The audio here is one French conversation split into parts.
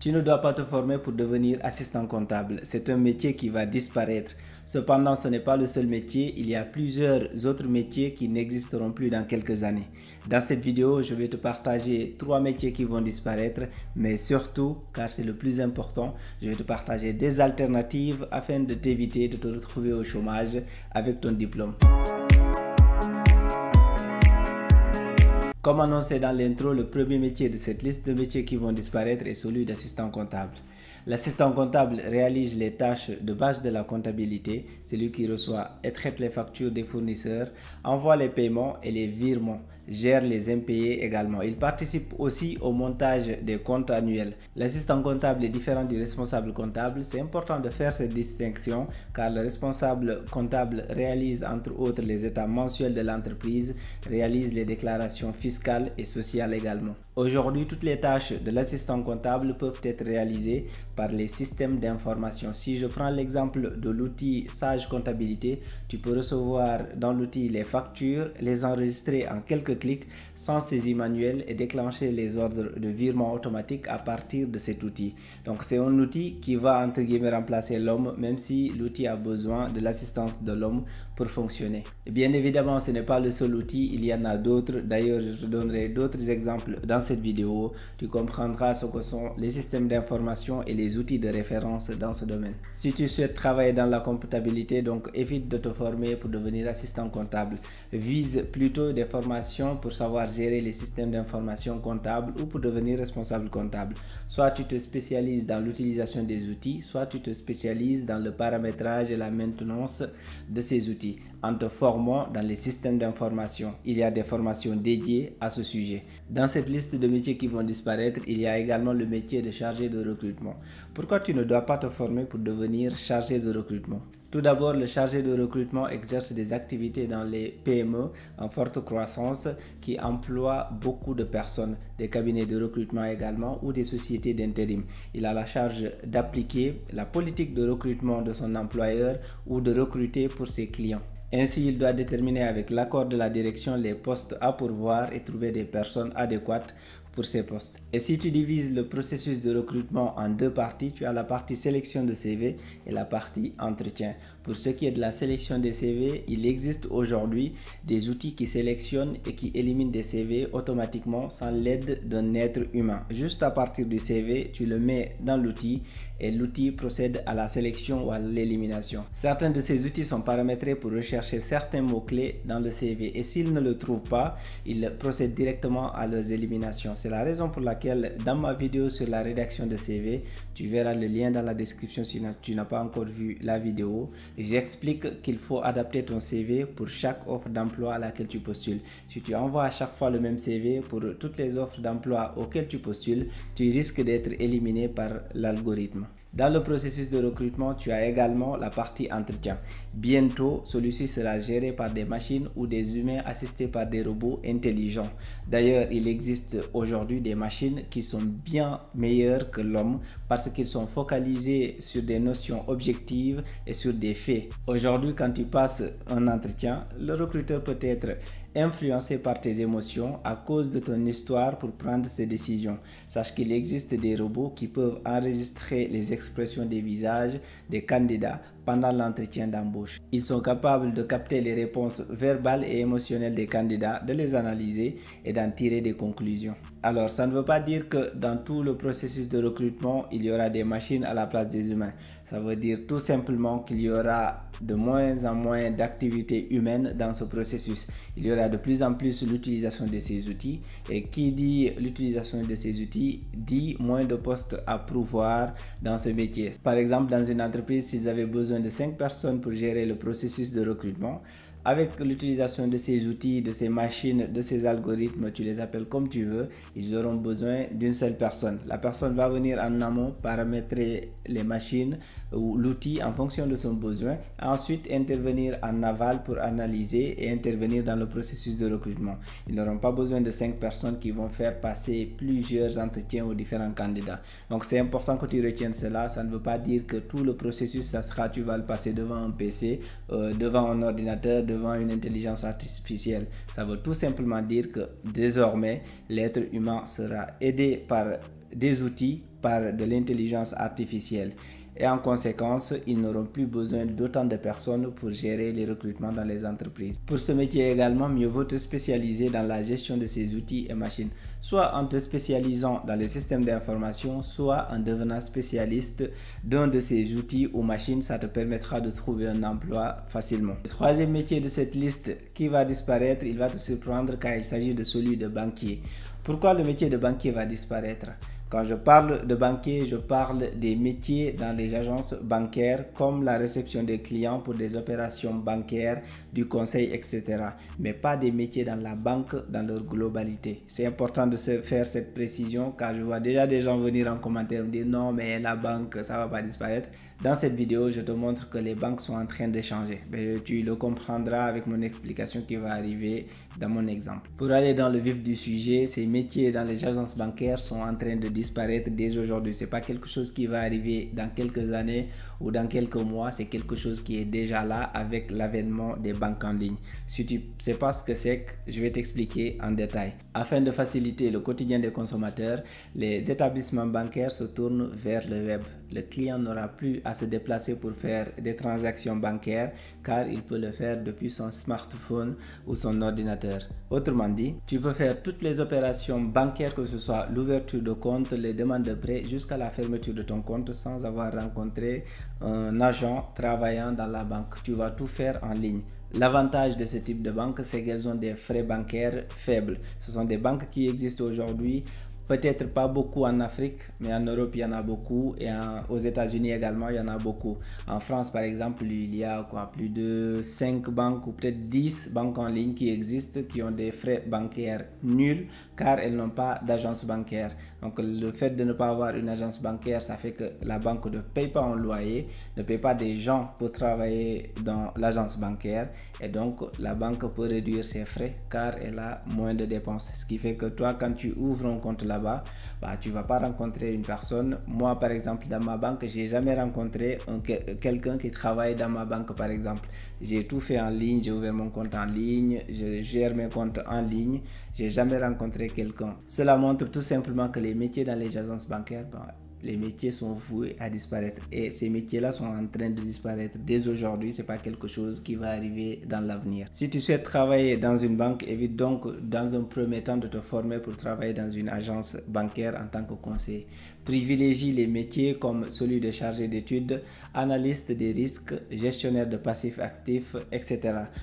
Tu ne dois pas te former pour devenir assistant comptable. C'est un métier qui va disparaître. Cependant, ce n'est pas le seul métier. Il y a plusieurs autres métiers qui n'existeront plus dans quelques années. Dans cette vidéo, je vais te partager 3 métiers qui vont disparaître, mais surtout, car c'est le plus important, je vais te partager des alternatives afin de t'éviter de te retrouver au chômage avec ton diplôme. Comme annoncé dans l'intro, le premier métier de cette liste de métiers qui vont disparaître est celui d'assistant comptable. L'assistant comptable réalise les tâches de base de la comptabilité, c'est lui qui reçoit et traite les factures des fournisseurs, envoie les paiements et les virements, gère les impayés également. Il participe aussi au montage des comptes annuels. L'assistant comptable est différent du responsable comptable. C'est important de faire cette distinction car le responsable comptable réalise entre autres les états mensuels de l'entreprise, réalise les déclarations fiscales et sociales également. Aujourd'hui, toutes les tâches de l'assistant comptable peuvent être réalisées par les systèmes d'information. Si je prends l'exemple de l'outil Sage Comptabilité, tu peux recevoir dans l'outil les factures, les enregistrer en quelques clics sans saisie manuelle et déclencher les ordres de virement automatique à partir de cet outil. Donc c'est un outil qui va entre guillemets remplacer l'homme, même si l'outil a besoin de l'assistance de l'homme pour fonctionner. Et bien évidemment, ce n'est pas le seul outil, il y en a d'autres. D'ailleurs, je te donnerai d'autres exemples dans cette vidéo. Tu comprendras ce que sont les systèmes d'information et les outils de référence dans ce domaine. Si tu souhaites travailler dans la comptabilité, donc évite de te former pour devenir assistant comptable. Vise plutôt des formations pour savoir gérer les systèmes d'information comptable ou pour devenir responsable comptable. Soit tu te spécialises dans l'utilisation des outils, soit tu te spécialises dans le paramétrage et la maintenance de ces outils. En te formant dans les systèmes d'information, il y a des formations dédiées à ce sujet. Dans cette liste de métiers qui vont disparaître, il y a également le métier de chargé de recrutement. Pourquoi tu ne dois pas te former pour devenir chargé de recrutement? Tout d'abord, le chargé de recrutement exerce des activités dans les PME en forte croissance qui emploient beaucoup de personnes, des cabinets de recrutement également ou des sociétés d'intérim. Il a la charge d'appliquer la politique de recrutement de son employeur ou de recruter pour ses clients. Ainsi, il doit déterminer avec l'accord de la direction les postes à pourvoir et trouver des personnes adéquates pour ces postes. Et si tu divises le processus de recrutement en 2 parties, tu as la partie sélection de CV et la partie entretien. Pour ce qui est de la sélection des CV, il existe aujourd'hui des outils qui sélectionnent et qui éliminent des CV automatiquement sans l'aide d'un être humain. Juste à partir du CV, tu le mets dans l'outil et l'outil procède à la sélection ou à l'élimination. Certains de ces outils sont paramétrés pour rechercher certains mots-clés dans le CV et s'ils ne le trouvent pas, ils procèdent directement à leurs éliminations. C'est la raison pour laquelle dans ma vidéo sur la rédaction de CV, tu verras le lien dans la description si tu n'as pas encore vu la vidéo. J'explique qu'il faut adapter ton CV pour chaque offre d'emploi à laquelle tu postules. Si tu envoies à chaque fois le même CV pour toutes les offres d'emploi auxquelles tu postules, tu risques d'être éliminé par l'algorithme. Dans le processus de recrutement, tu as également la partie entretien. Bientôt, celui-ci sera géré par des machines ou des humains assistés par des robots intelligents. D'ailleurs, il existe aujourd'hui des machines qui sont bien meilleures que l'homme parce qu'ils sont focalisés sur des notions objectives et sur des faits. Aujourd'hui, quand tu passes un entretien, le recruteur peut être influencé par tes émotions à cause de ton histoire pour prendre ses décisions. Sache qu'il existe des robots qui peuvent enregistrer les expressions des visages des candidats pendant l'entretien d'embauche. Ils sont capables de capter les réponses verbales et émotionnelles des candidats, de les analyser et d'en tirer des conclusions. Alors, ça ne veut pas dire que dans tout le processus de recrutement, il y aura des machines à la place des humains. Ça veut dire tout simplement qu'il y aura de moins en moins d'activités humaines dans ce processus. Il y aura de plus en plus l'utilisation de ces outils. Et qui dit l'utilisation de ces outils, dit moins de postes à pourvoir dans ce métier. Par exemple, dans une entreprise, s'ils avaient besoin de 5 personnes pour gérer le processus de recrutement, avec l'utilisation de ces outils, de ces machines, de ces algorithmes, tu les appelles comme tu veux, ils auront besoin d'une seule personne. La personne va venir en amont paramétrer les machines ou l'outil en fonction de son besoin. Ensuite, intervenir en aval pour analyser et intervenir dans le processus de recrutement. Ils n'auront pas besoin de 5 personnes qui vont faire passer plusieurs entretiens aux différents candidats. Donc, c'est important que tu retiennes cela. Ça ne veut pas dire que tout le processus, ça sera, tu vas le passer devant un PC, devant un ordinateur, devant une intelligence artificielle. Ça veut tout simplement dire que désormais, l'être humain sera aidé par des outils par de l'intelligence artificielle. Et en conséquence, ils n'auront plus besoin d'autant de personnes pour gérer les recrutements dans les entreprises. Pour ce métier également, mieux vaut te spécialiser dans la gestion de ces outils et machines, soit en te spécialisant dans les systèmes d'information, soit en devenant spécialiste d'un de ces outils ou machines. Ça te permettra de trouver un emploi facilement. Le troisième métier de cette liste qui va disparaître, il va te surprendre car il s'agit de celui de banquier. Pourquoi le métier de banquier va disparaître? Quand je parle de banquier, je parle des métiers dans les agences bancaires comme la réception des clients pour des opérations bancaires, du conseil, etc. Mais pas des métiers dans la banque dans leur globalité. C'est important de se faire cette précision car je vois déjà des gens venir en commentaire me dire non mais la banque ça va pas disparaître. Dans cette vidéo, je te montre que les banques sont en train de changer. Mais tu le comprendras avec mon explication qui va arriver dans mon exemple. Pour aller dans le vif du sujet, ces métiers dans les agences bancaires sont en train de disparaître dès aujourd'hui. Ce n'est pas quelque chose qui va arriver dans quelques années ou dans quelques mois. C'est quelque chose qui est déjà là avec l'avènement des banques en ligne. Si tu ne sais pas ce que c'est, je vais t'expliquer en détail. Afin de faciliter le quotidien des consommateurs, les établissements bancaires se tournent vers le web. Le client n'aura plus à se déplacer pour faire des transactions bancaires car il peut le faire depuis son smartphone ou son ordinateur. Autrement dit, tu peux faire toutes les opérations bancaires, que ce soit l'ouverture de compte, les demandes de prêt jusqu'à la fermeture de ton compte sans avoir rencontré un agent travaillant dans la banque. Tu vas tout faire en ligne. L'avantage de ce type de banque, c'est qu'elles ont des frais bancaires faibles. Ce sont des banques qui existent aujourd'hui. Peut-être pas beaucoup en Afrique, mais en Europe, il y en a beaucoup. Et aux États-Unis également, il y en a beaucoup. En France, par exemple, il y a plus de 5 banques ou peut-être 10 banques en ligne qui existent, qui ont des frais bancaires nuls, car elles n'ont pas d'agence bancaire. Donc, le fait de ne pas avoir une agence bancaire, ça fait que la banque ne paye pas un loyer, ne paye pas des gens pour travailler dans l'agence bancaire. Et donc, la banque peut réduire ses frais, car elle a moins de dépenses. Ce qui fait que toi, quand tu ouvres un compte là-bas, tu ne vas pas rencontrer une personne. Moi, par exemple, dans ma banque, je n'ai jamais rencontré quelqu'un qui travaille dans ma banque, par exemple. J'ai tout fait en ligne, j'ai ouvert mon compte en ligne, je gère mes comptes en ligne. Je n'ai jamais rencontré quelqu'un. Cela montre tout simplement que les métiers dans les agences bancaires, les métiers sont voués à disparaître. Et ces métiers-là sont en train de disparaître dès aujourd'hui. Ce n'est pas quelque chose qui va arriver dans l'avenir. Si tu souhaites travailler dans une banque, évite donc dans un premier temps de te former pour travailler dans une agence bancaire en tant que conseiller. Privilégie les métiers comme celui de chargé d'études, analyste des risques, gestionnaire de passifs actifs, etc.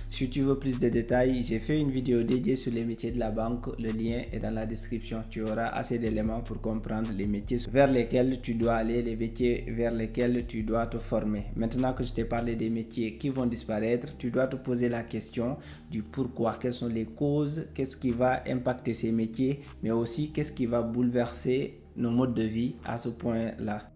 Si tu veux plus de détails, j'ai fait une vidéo dédiée sur les métiers de la banque. Le lien est dans la description. Tu auras assez d'éléments pour comprendre les métiers vers lesquels tu dois aller, les métiers vers lesquels tu dois te former. Maintenant que je t'ai parlé des métiers qui vont disparaître, tu dois te poser la question du pourquoi, quelles sont les causes, qu'est-ce qui va impacter ces métiers, mais aussi qu'est-ce qui va bouleverser nos modes de vie à ce point-là.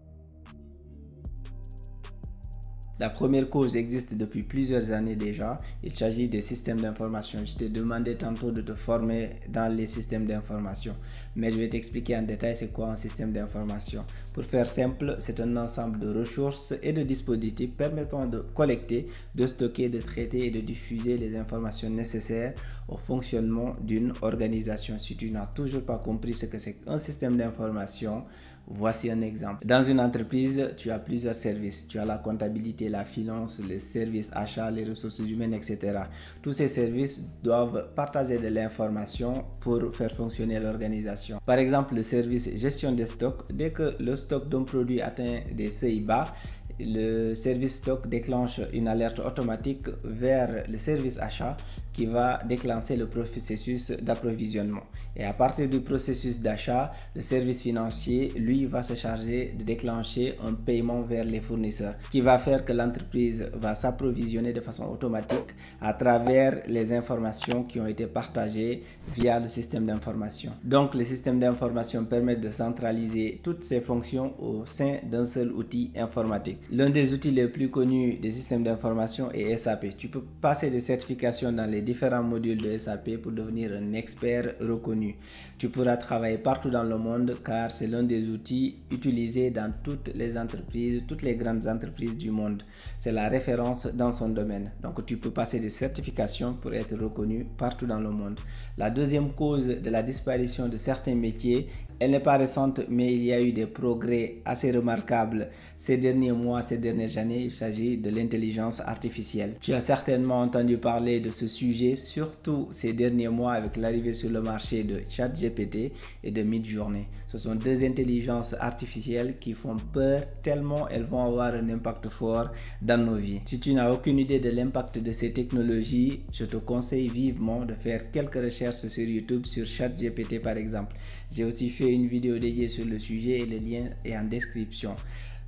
La première cause existe depuis plusieurs années déjà. Il s'agit des systèmes d'information. Je t'ai demandé tantôt de te former dans les systèmes d'information. Mais je vais t'expliquer en détail c'est quoi un système d'information. Pour faire simple, c'est un ensemble de ressources et de dispositifs permettant de collecter, de stocker, de traiter et de diffuser les informations nécessaires au fonctionnement d'une organisation. Si tu n'as toujours pas compris ce que c'est qu'un système d'information, voici un exemple. Dans une entreprise, tu as plusieurs services. Tu as la comptabilité, la finance, les services achats, les ressources humaines, etc. Tous ces services doivent partager de l'information pour faire fonctionner l'organisation. Par exemple, le service gestion des stocks, dès que le stock d'un produit atteint des seuils bas, le service stock déclenche une alerte automatique vers le service achat qui va déclencher le processus d'approvisionnement. Et à partir du processus d'achat, le service financier, lui, va se charger de déclencher un paiement vers les fournisseurs, ce qui va faire que l'entreprise va s'approvisionner de façon automatique à travers les informations qui ont été partagées via le système d'information. Donc, le système d'information permet de centraliser toutes ces fonctions au sein d'un seul outil informatique. L'un des outils les plus connus des systèmes d'information est SAP. Tu peux passer des certifications dans les différents modules de SAP pour devenir un expert reconnu. Tu pourras travailler partout dans le monde car c'est l'un des outils utilisés dans toutes les entreprises, toutes les grandes entreprises du monde. C'est la référence dans son domaine. Donc tu peux passer des certifications pour être reconnu partout dans le monde. La deuxième cause de la disparition de certains métiers Elle n'est pas récente, mais il y a eu des progrès assez remarquables ces derniers mois, ces dernières années. Il s'agit de l'intelligence artificielle. Tu as certainement entendu parler de ce sujet, surtout ces derniers mois avec l'arrivée sur le marché de ChatGPT et de Midjourney. Ce sont deux intelligences artificielles qui font peur tellement elles vont avoir un impact fort dans nos vies. Si tu n'as aucune idée de l'impact de ces technologies, je te conseille vivement de faire quelques recherches sur YouTube sur ChatGPT par exemple. J'ai aussi fait une vidéo dédiée sur le sujet et le lien est en description.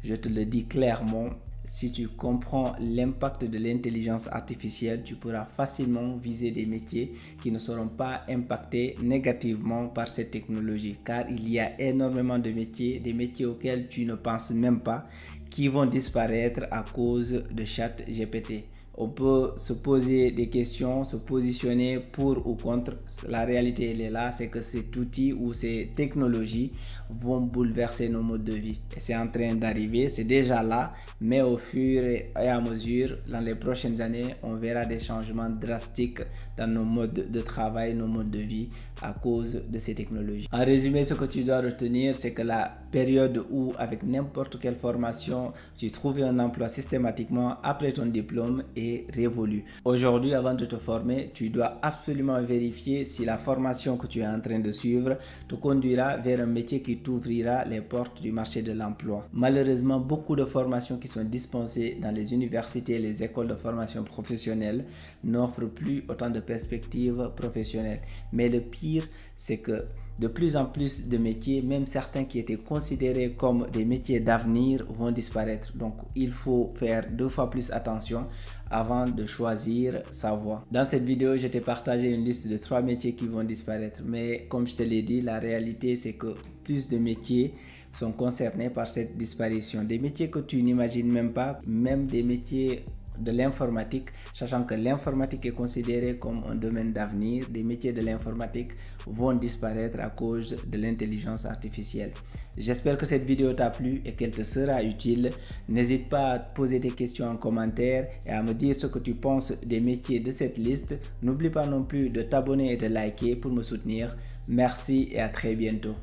Je te le dis clairement, si tu comprends l'impact de l'intelligence artificielle, tu pourras facilement viser des métiers qui ne seront pas impactés négativement par cette technologie. Car il y a énormément de métiers, des métiers auxquels tu ne penses même pas, qui vont disparaître à cause de ChatGPT. On peut se poser des questions, se positionner pour ou contre. La réalité, elle est là, c'est que cet outil ou ces technologies vont bouleverser nos modes de vie. Et c'est en train d'arriver, c'est déjà là, mais au fur et à mesure, dans les prochaines années, on verra des changements drastiques dans nos modes de travail, nos modes de vie à cause de ces technologies. En résumé, ce que tu dois retenir, c'est que la période où, avec n'importe quelle formation, tu trouves un emploi systématiquement après ton diplôme est révolue. Aujourd'hui, avant de te former, tu dois absolument vérifier si la formation que tu es en train de suivre te conduira vers un métier qui t'ouvrira les portes du marché de l'emploi. Malheureusement, beaucoup de formations qui sont dispensées dans les universités et les écoles de formation professionnelle n'offrent plus autant de perspectives professionnelles. Mais le pire, c'est que de plus en plus de métiers, même certains qui étaient considérés comme des métiers d'avenir, vont disparaître. Donc, il faut faire 2 fois plus attention avant de choisir sa voie. Dans cette vidéo, je t'ai partagé une liste de 3 métiers qui vont disparaître. Mais comme je te l'ai dit, la réalité, c'est que plus de métiers sont concernés par cette disparition. Des métiers que tu n'imagines même pas, même des métiers de l'informatique, sachant que l'informatique est considérée comme un domaine d'avenir. Des métiers de l'informatique vont disparaître à cause de l'intelligence artificielle. J'espère que cette vidéo t'a plu et qu'elle te sera utile. N'hésite pas à poser tes questions en commentaire et à me dire ce que tu penses des métiers de cette liste. N'oublie pas non plus de t'abonner et de liker pour me soutenir. Merci et à très bientôt.